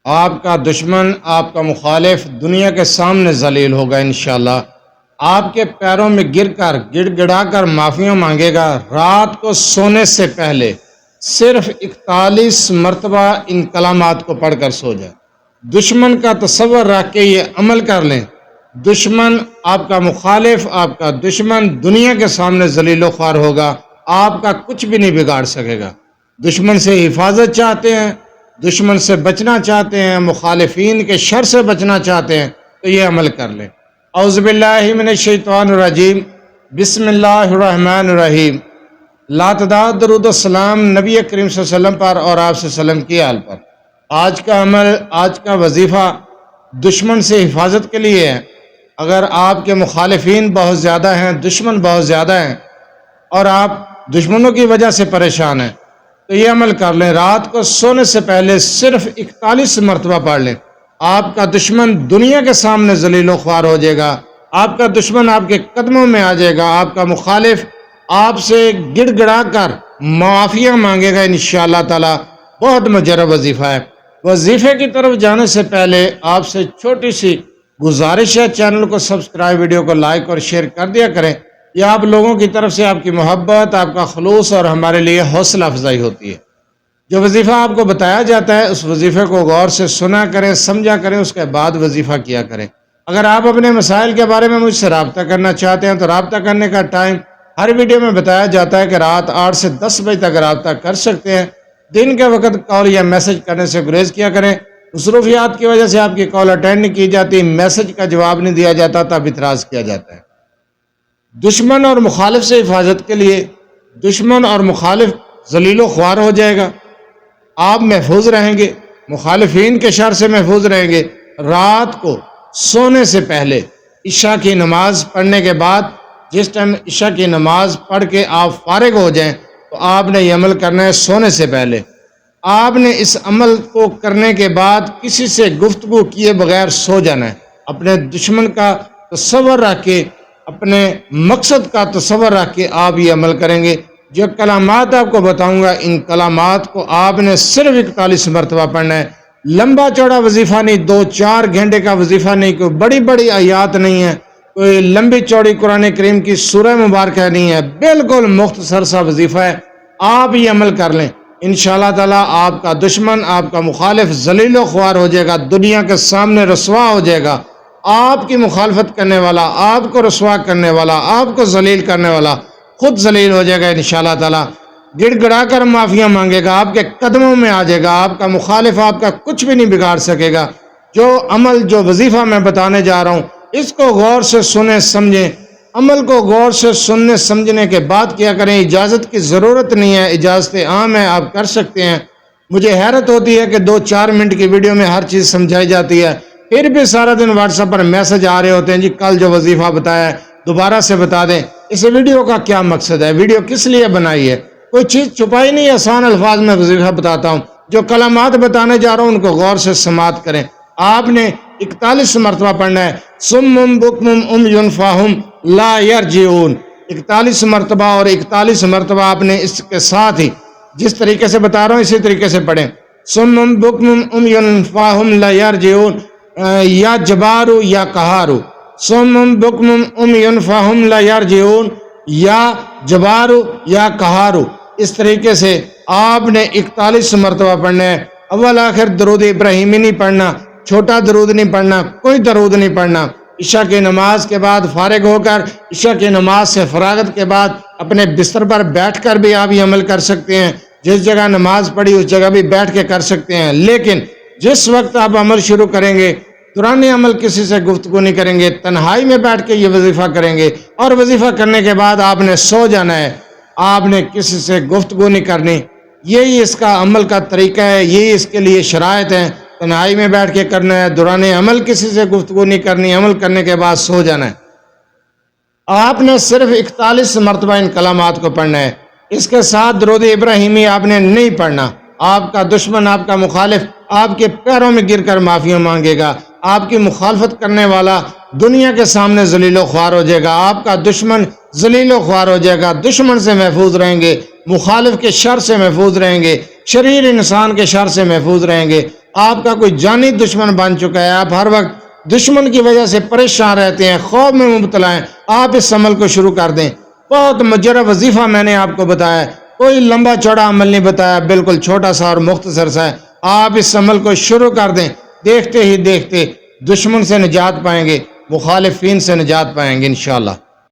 آپ کا دشمن، آپ کا مخالف دنیا کے سامنے ذلیل ہوگا انشاءاللہ۔ آپ کے پیروں میں گر کر گڑ گڑا کر معافیاں مانگے گا۔ رات کو سونے سے پہلے صرف 41 مرتبہ ان کلمات کو پڑھ کر سو جائے۔ دشمن کا تصور رکھ کے یہ عمل کر لیں۔ دشمن، آپ کا مخالف، آپ کا دشمن دنیا کے سامنے ذلیل و خوار ہوگا، آپ کا کچھ بھی نہیں بگاڑ سکے گا۔ دشمن سے حفاظت چاہتے ہیں، دشمن سے بچنا چاہتے ہیں، مخالفین کے شر سے بچنا چاہتے ہیں تو یہ عمل کر لیں۔ اعوذ باللہ من الشیطان الرجیم، بسم اللہ الرحمن الرحیم۔ لاتعداد درود و سلام نبی کریم صلی اللہ علیہ وسلم پر اور آپ صلی اللہ علیہ وسلم کی آل پر۔ آج کا عمل، آج کا وظیفہ دشمن سے حفاظت کے لیے ہے۔ اگر آپ کے مخالفین بہت زیادہ ہیں، دشمن بہت زیادہ ہیں اور آپ دشمنوں کی وجہ سے پریشان ہیں تو یہ عمل کر لیں۔ رات کو سونے سے پہلے صرف 41 مرتبہ پڑھ لیں۔ آپ کا دشمن دنیا کے سامنے ذلیل و خوار ہو جائے گا، آپ کا دشمن آپ کے قدموں میں آ جائے گا، آپ کا مخالف آپ سے گڑ گڑا کر معافیاں مانگے گا انشاءاللہ تعالی۔ بہت مجرب وظیفہ ہے۔ وظیفے کی طرف جانے سے پہلے آپ سے چھوٹی سی گزارش ہے، چینل کو سبسکرائب، ویڈیو کو لائک اور شیئر کر دیا کریں۔ یہ آپ لوگوں کی طرف سے آپ کی محبت، آپ کا خلوص اور ہمارے لیے حوصلہ افزائی ہوتی ہے۔ جو وظیفہ آپ کو بتایا جاتا ہے اس وظیفے کو غور سے سنا کریں، سمجھا کریں، اس کے بعد وظیفہ کیا کریں۔ اگر آپ اپنے مسائل کے بارے میں مجھ سے رابطہ کرنا چاہتے ہیں تو رابطہ کرنے کا ٹائم ہر ویڈیو میں بتایا جاتا ہے کہ رات 8 سے 10 بجے تک رابطہ کر سکتے ہیں۔ دن کے وقت کال یا میسج کرنے سے گریز کیا کریں۔ مصروفیات کی وجہ سے آپ کی کال اٹینڈ نہیں کی جاتی، میسج کا جواب نہیں دیا جاتا، تب اعتراض کیا جاتا ہے۔ دشمن اور مخالف سے حفاظت کے لیے دشمن اور مخالف ذلیل و خوار ہو جائے گا، آپ محفوظ رہیں گے، مخالفین کے شر سے محفوظ رہیں گے۔ رات کو سونے سے پہلے عشاء کی نماز پڑھنے کے بعد، جس ٹائم عشاء کی نماز پڑھ کے آپ فارغ ہو جائیں تو آپ نے یہ عمل کرنا ہے۔ سونے سے پہلے آپ نے اس عمل کو کرنے کے بعد کسی سے گفتگو کیے بغیر سو جانا ہے۔ اپنے دشمن کا تصور رکھ کے، اپنے مقصد کا تصور رکھ کے آپ یہ عمل کریں گے۔ جو کلمات آپ کو بتاؤں گا ان کلمات کو آپ نے صرف 41 مرتبہ پڑھنا ہے۔ لمبا چوڑا وظیفہ نہیں، 2-4 گھنٹے کا وظیفہ نہیں، کوئی بڑی بڑی آیات نہیں ہے، کوئی لمبی چوڑی قرآن کریم کی سورہ مبارکہ نہیں ہے، بالکل مختصر سا وظیفہ ہے۔ آپ یہ عمل کر لیں، انشاءاللہ تعالیٰ آپ کا دشمن، آپ کا مخالف ذلیل و خوار ہو جائے گا، دنیا کے سامنے رسوا ہو جائے گا۔ آپ کی مخالفت کرنے والا، آپ کو رسوا کرنے والا، آپ کو ذلیل کرنے والا خود ذلیل ہو جائے گا انشاءاللہ تعالیٰ۔ گڑ گڑا کر معافیاں مانگے گا، آپ کے قدموں میں آ جائے گا، آپ کا مخالف آپ کا کچھ بھی نہیں بگاڑ سکے گا۔ جو عمل، جو وظیفہ میں بتانے جا رہا ہوں اس کو غور سے سنیں، سمجھیں۔ عمل کو غور سے سننے سمجھنے کے بعد کیا کریں۔ اجازت کی ضرورت نہیں ہے، اجازت عام ہے، آپ کر سکتے ہیں۔ مجھے حیرت ہوتی ہے کہ 2-4 منٹ کی ویڈیو میں ہر چیز سمجھائی جاتی ہے، پھر بھی سارا دن واٹس ایپ پر میسج آ رہے ہوتے ہیں، جی کل جو وظیفہ بتایا ہے دوبارہ سے بتا دیں۔ اس ویڈیو کا کیا مقصد ہے؟ ویڈیو کس لیے بنائی ہے؟ کوئی چیز چھپائی نہیں ہے، آسان الفاظ میں وظیفہ بتاتا ہوں۔ جو کلمات بتانے جا رہا ہوں ان کو غور سے سماعت کریں۔ آپ نے 41 مرتبہ پڑھنا ہے، صم بکم عمی فاہم لا یرجعون۔ 41 مرتبہ، اور 41 مرتبہ آپ نے اس کے ساتھ ہی جس طریقے سے بتا رہا ہوں اسی طریقے سے پڑھیں۔ صم بکم عمی فاہم لا یرجعون، یا جبارو یا قہارو، صم بکم عمی فاہم لا یرجعون، یا جبارو یا قہارو۔ اس طریقے سے آپ نے 41 مرتبہ پڑھنا ہے۔ اول آخر درود ابراہیمی نہیں پڑھنا، چھوٹا درود نہیں پڑھنا، کوئی درود نہیں پڑھنا۔ عشاء کی نماز کے بعد فارغ ہو کر، عشاء کی نماز سے فراغت کے بعد اپنے بستر پر بیٹھ کر بھی آپ یہ عمل کر سکتے ہیں۔ جس جگہ نماز پڑھی اس جگہ بھی بیٹھ کے کر سکتے ہیں، لیکن جس وقت آپ عمل شروع کریں گے دوران عمل کسی سے گفتگو نہیں کریں گے، تنہائی میں بیٹھ کے یہ وظیفہ کریں گے، اور وظیفہ کرنے کے بعد آپ نے سو جانا ہے، آپ نے کسی سے گفتگو نہیں کرنی۔ یہی اس کا عمل کا طریقہ ہے، یہی اس کے لیے شرائط ہیں۔ تنہائی میں بیٹھ کے کرنا ہے، دوران عمل کسی سے گفتگو نہیں کرنی، عمل کرنے کے بعد سو جانا ہے۔ آپ نے صرف 41 مرتبہ ان کلمات کو پڑھنا ہے۔ اس کے ساتھ درود ابراہیمی آپ نے نہیں پڑھنا۔ آپ کا دشمن، آپ کا مخالف آپ کے پیروں میں گر کر معافیاں مانگے گا، آپ کی مخالفت کرنے والا دنیا کے سامنے ذلیل و خوار ہو جائے گا، آپ کا دشمن ذلیل و خوار ہو جائے گا۔ دشمن سے محفوظ رہیں گے، مخالف کے شر سے محفوظ رہیں گے، شریر انسان کے شر سے محفوظ رہیں گے۔ آپ کا کوئی جانی دشمن بن چکا ہے، آپ ہر وقت دشمن کی وجہ سے پریشان رہتے ہیں، خوف میں مبتلا ہیں، آپ اس عمل کو شروع کر دیں۔ بہت مجرب وظیفہ میں نے آپ کو بتایا ہے، کوئی لمبا چوڑا عمل نہیں بتایا، بالکل چھوٹا سا اور مختصر سا ہے۔ آپ اس عمل کو شروع کر دیں، دیکھتے ہی دیکھتے دشمن سے نجات پائیں گے، مخالفین سے نجات پائیں گے انشاءاللہ۔